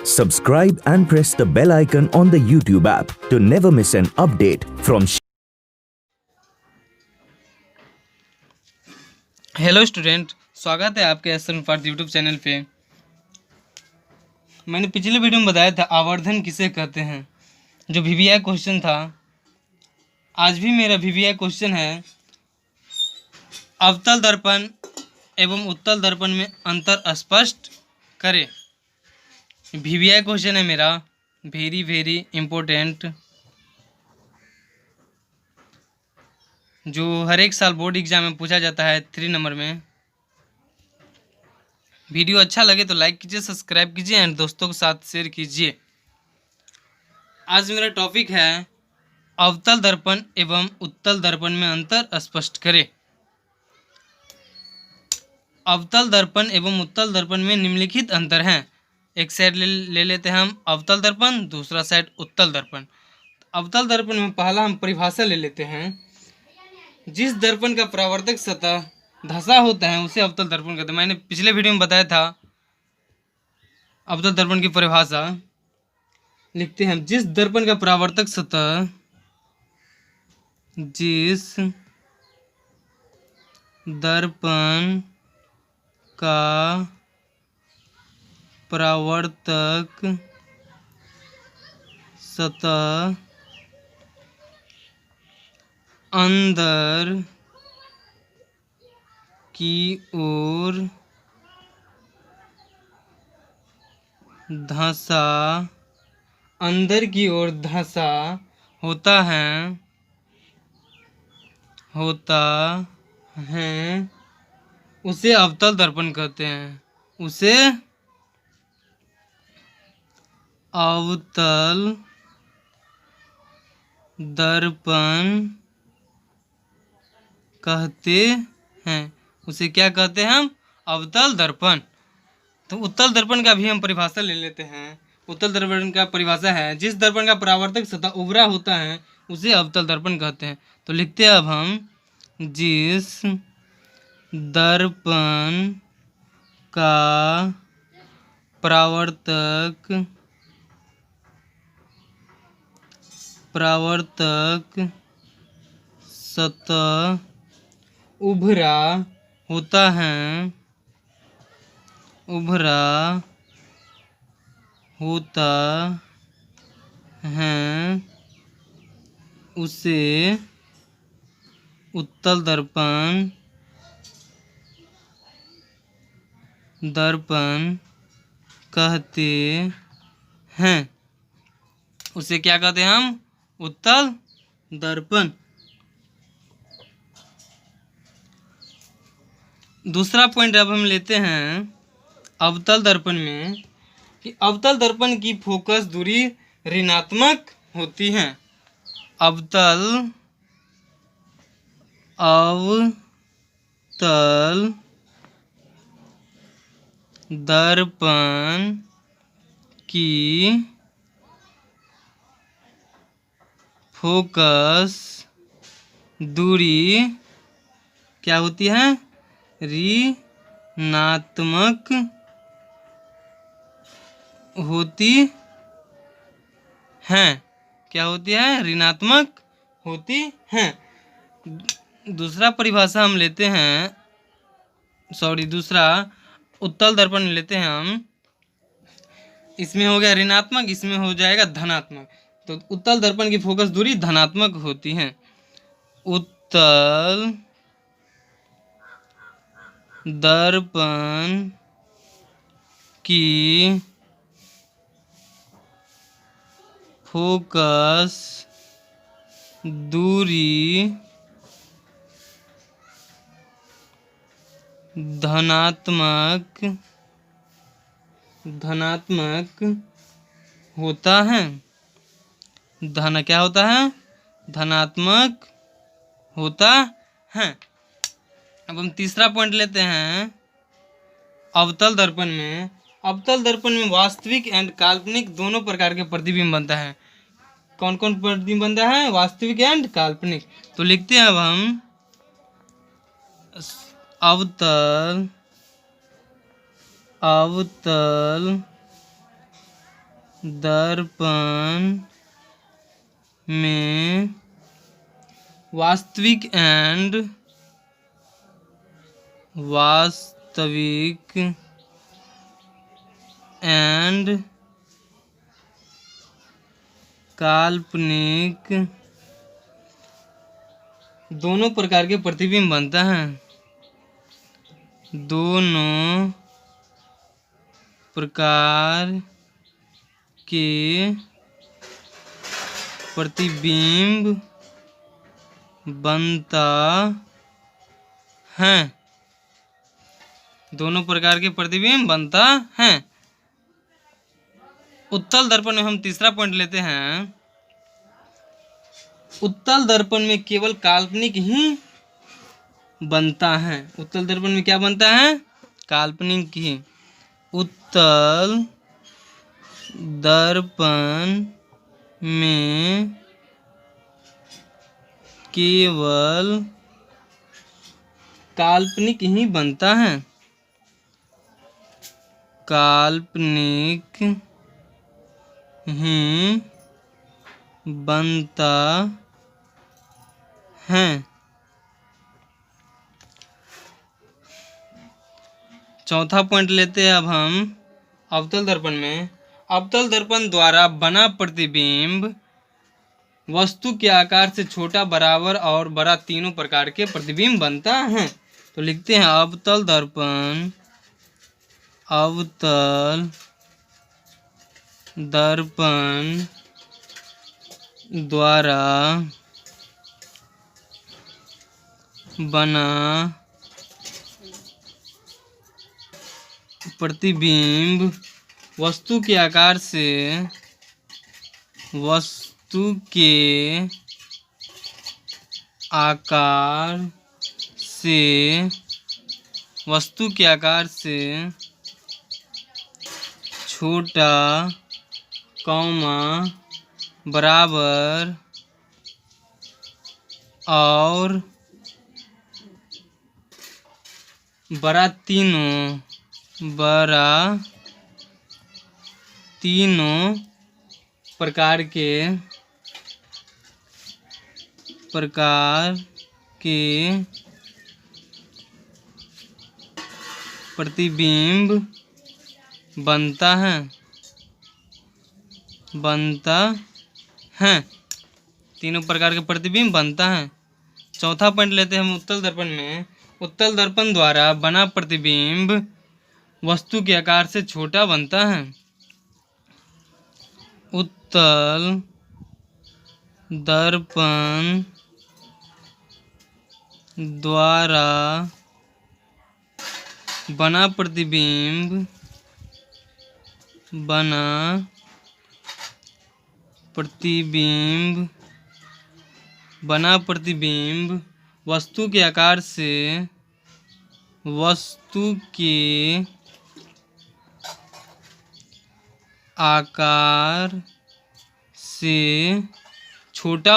Subscribe and press the bell icon on the YouTube app to never miss an update from hello student, स्वागत है आपके S Partha YouTube channel पे। मैंने पिछले video में बताया था आवर्धन किसे कहते हैं, जो वीवीआई क्वेश्चन था। आज भी मेरा वीवीआई क्वेश्चन है, अवतल दर्पण एवं उत्तल दर्पण में अंतर स्पष्ट करें। वीवीआई क्वेश्चन है मेरा, वेरी इम्पोर्टेंट, जो हर एक साल बोर्ड एग्जाम में पूछा जाता है 3 नंबर में। वीडियो अच्छा लगे तो लाइक कीजिए, सब्सक्राइब कीजिए एंड दोस्तों के साथ शेयर कीजिए। आज मेरा टॉपिक है अवतल दर्पण एवं उत्तल दर्पण में अंतर स्पष्ट करें। अवतल दर्पण एवं उत्तल दर्पण में निम्नलिखित अंतर हैं। एक साइड ले लेते हैं हम अवतल दर्पण, दूसरा साइड उत्तल दर्पण। अवतल दर्पण में पहला हम परिभाषा ले लेते हैं। जिस दर्पण का परावर्तक सतह धंसा होता है उसे अवतल दर्पण कहते हैं। मैंने पिछले वीडियो में बताया था अवतल दर्पण की परिभाषा। लिखते हैं, जिस दर्पण का परावर्तक सतह, जिस दर्पण का परावर्तक सतह अंदर की ओर धंसा होता है उसे अवतल दर्पण कहते हैं। उसे अवतल दर्पण कहते हैं। उसे क्या कहते हैं हम? अवतल दर्पण। तो उत्तल दर्पण का भी हम परिभाषा ले लेते हैं। उत्तल दर्पण का परिभाषा है, जिस दर्पण का परावर्तक सतह उभरा होता है उसे अवतल दर्पण कहते हैं। तो लिखते हैं अब हम, जिस दर्पण का परावर्तक सतह उभरा होता है उसे उत्तल दर्पण कहते हैं। उसे क्या कहते हैं हम? उत्तल दर्पण। दूसरा पॉइंट अब हम लेते हैं अवतल दर्पण में, कि अवतल दर्पण की फोकस दूरी ऋणात्मक होती है। अवतल दर्पण की फोकस दूरी क्या होती है? ऋणात्मक होती है। क्या होती है? ऋणात्मक होती है। दूसरा परिभाषा हम लेते हैं, दूसरा उत्तल दर्पण लेते हैं हम। इसमें हो गया ऋणात्मक, इसमें हो जाएगा धनात्मक। तो उत्तल दर्पण की फोकस दूरी धनात्मक होती है। उत्तल दर्पण की फोकस दूरी धनात्मक होता है। क्या होता है? धनात्मक होता है। अब हम तीसरा पॉइंट लेते हैं अवतल दर्पण में। अवतल दर्पण में वास्तविक एंड काल्पनिक दोनों प्रकार के प्रतिबिंब बनता है। कौन कौन प्रतिबिंब बनता है? वास्तविक एंड काल्पनिक। तो लिखते हैं अब हम, अवतल दर्पण में वास्तविक एंड काल्पनिक दोनों प्रकार के प्रतिबिंब बनता है। दोनों प्रकार के प्रतिबिंब बनता है। दोनों प्रकार के प्रतिबिंब बनता है। उत्तल दर्पण में हम तीसरा पॉइंट लेते हैं। उत्तल दर्पण में केवल काल्पनिक ही बनता है। उत्तल दर्पण में क्या बनता है? काल्पनिक ही। उत्तल दर्पण में केवल काल्पनिक ही बनता है। काल्पनिक ही बनता है। चौथा पॉइंट लेते हैं अब हम अवतल दर्पण में। अवतल दर्पण द्वारा बना प्रतिबिंब वस्तु के आकार से छोटा, बराबर और बड़ा तीनों प्रकार के प्रतिबिंब बनता है। तो लिखते हैं अवतल दर्पण द्वारा बना प्रतिबिंब वस्तु के आकार से छोटा, बराबर और बड़ा तीनों प्रकार के प्रतिबिंब बनता है। तीनों प्रकार के प्रतिबिंब बनता है। चौथा पॉइंट लेते हैं हम उत्तल दर्पण में। उत्तल दर्पण द्वारा बना प्रतिबिंब वस्तु के आकार से छोटा बनता है। उत्तल दर्पण द्वारा बना प्रतिबिंब वस्तु के आकार से छोटा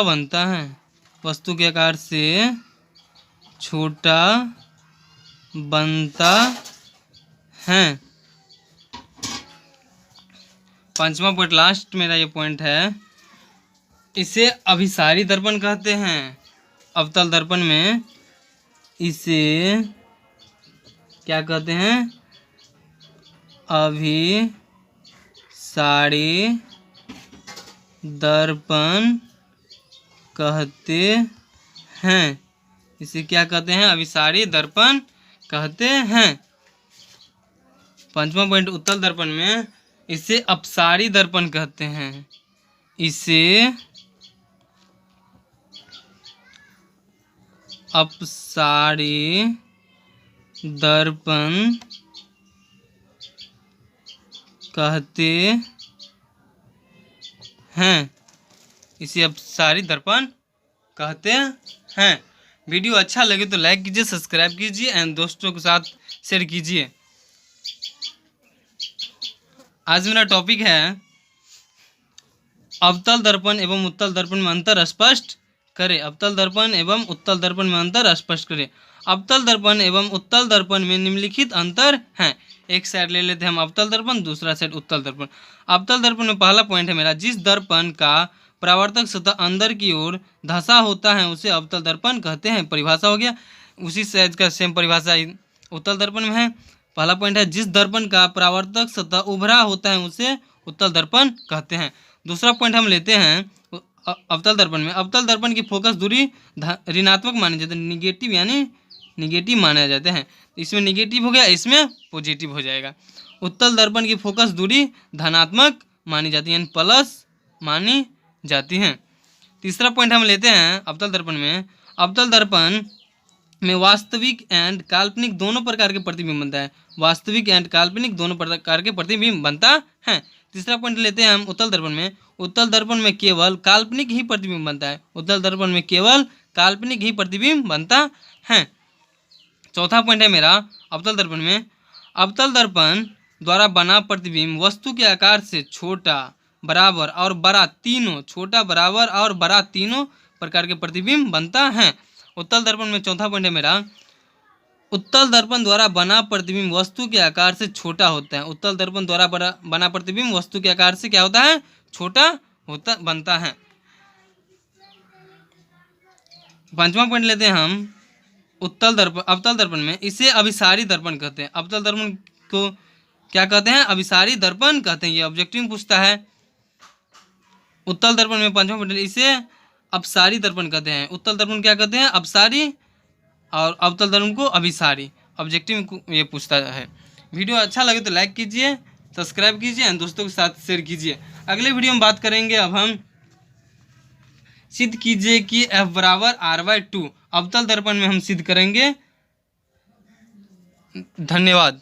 बनता है। वस्तु के आकार से छोटा बनता है। पांचवा पॉइंट, लास्ट मेरा ये पॉइंट है। इसे अभिसारी दर्पण कहते हैं। अवतल दर्पण में इसे क्या कहते हैं? अभिसारी दर्पण कहते हैं। इसे क्या कहते हैं? अभिसारी दर्पण कहते हैं। पांचवा पॉइंट, उत्तल दर्पण में इसे अपसारी दर्पण कहते हैं। इसे अपसारी दर्पण कहते हैं। इसे अपसारी दर्पण कहते हैं। वीडियो अच्छा लगे तो लाइक कीजिए, सब्सक्राइब कीजिए एंड दोस्तों के साथ शेयर कीजिए। आज मेरा टॉपिक है अवतल दर्पण एवं उत्तल दर्पण में अंतर स्पष्ट करें। अवतल दर्पण एवं उत्तल दर्पण में अंतर स्पष्ट करें। अवतल दर्पण एवं उत्तल दर्पण में निम्नलिखित अंतर हैं। एक साइड ले लेते हैं हम अवतल दर्पण, दूसरा साइड उत्तल दर्पण। अवतल दर्पण में पहला पॉइंट है मेरा, जिस दर्पण का परावर्तक सतह अंदर की ओर धंसा होता है उसे अवतल दर्पण कहते हैं। परिभाषा हो गया, उसी साइज का सेम परिभाषा उत्तल दर्पण में है। पहला पॉइंट है, जिस दर्पण का परावर्तक सतह उभरा होता है उसे उत्तल दर्पण कहते हैं। दूसरा पॉइंट हम लेते हैं अवतल दर्पण में। अवतल दर्पण की फोकस दूरी ऋणात्मक मानी जाती है, निगेटिव यानी निगेटिव माने जाते हैं। इसमें निगेटिव हो गया, इसमें पॉजिटिव हो जाएगा। उत्तल दर्पण की फोकस दूरी धनात्मक मानी जाती है, यानी प्लस मानी जाती हैं। तीसरा पॉइंट हम लेते हैं अवतल दर्पण में। अवतल दर्पण में वास्तविक एंड काल्पनिक दोनों प्रकार के प्रतिबिंब बनता है। वास्तविक एंड काल्पनिक दोनों प्रकार के प्रतिबिंब बनता है। तीसरा पॉइंट लेते हैं हम उत्तल दर्पण में। उत्तल दर्पण में केवल काल्पनिक ही प्रतिबिंब बनता है। उत्तल दर्पण में केवल काल्पनिक ही प्रतिबिंब बनता है। चौथा पॉइंट है मेरा अवतल दर्पण में। अवतल दर्पण द्वारा बना प्रतिबिंब वस्तु के आकार से छोटा, बराबर और बड़ा तीनों, छोटा, बराबर और बड़ा तीनों प्रकार के प्रतिबिंब बनता है। उत्तल दर्पण में चौथा पॉइंट है मेरा, उत्तल दर्पण द्वारा बना प्रतिबिंब वस्तु के आकार से छोटा होता है। उत्तल दर्पण द्वारा बना प्रतिबिंब वस्तु के आकार से क्या होता है, छोटा होता बनता है। पांचवा पॉइंट लेते हैं हम उत्तल दर्पण, अवतल दर्पण में इसे अभिसारी दर्पण कहते हैं। अवतल दर्पण को क्या कहते हैं, अभिसारी दर्पण कहते हैं। ये ऑब्जेक्टिव में पूछता है। उत्तल दर्पण में पांचवा पॉइंट, इसे अपसारी दर्पण कहते हैं। उत्तल दर्पण क्या कहते हैं, अपसारी, और अवतल दर्पण को अभिसारी। ऑब्जेक्टिव में ये पूछता है। वीडियो अच्छा लगे तो लाइक कीजिए, सब्सक्राइब कीजिए, दोस्तों के साथ शेयर कीजिए। अगले वीडियो में बात करेंगे अब हम सिद्ध कीजिए कि F बराबर R/2 अवतल दर्पण में हम सिद्ध करेंगे। धन्यवाद।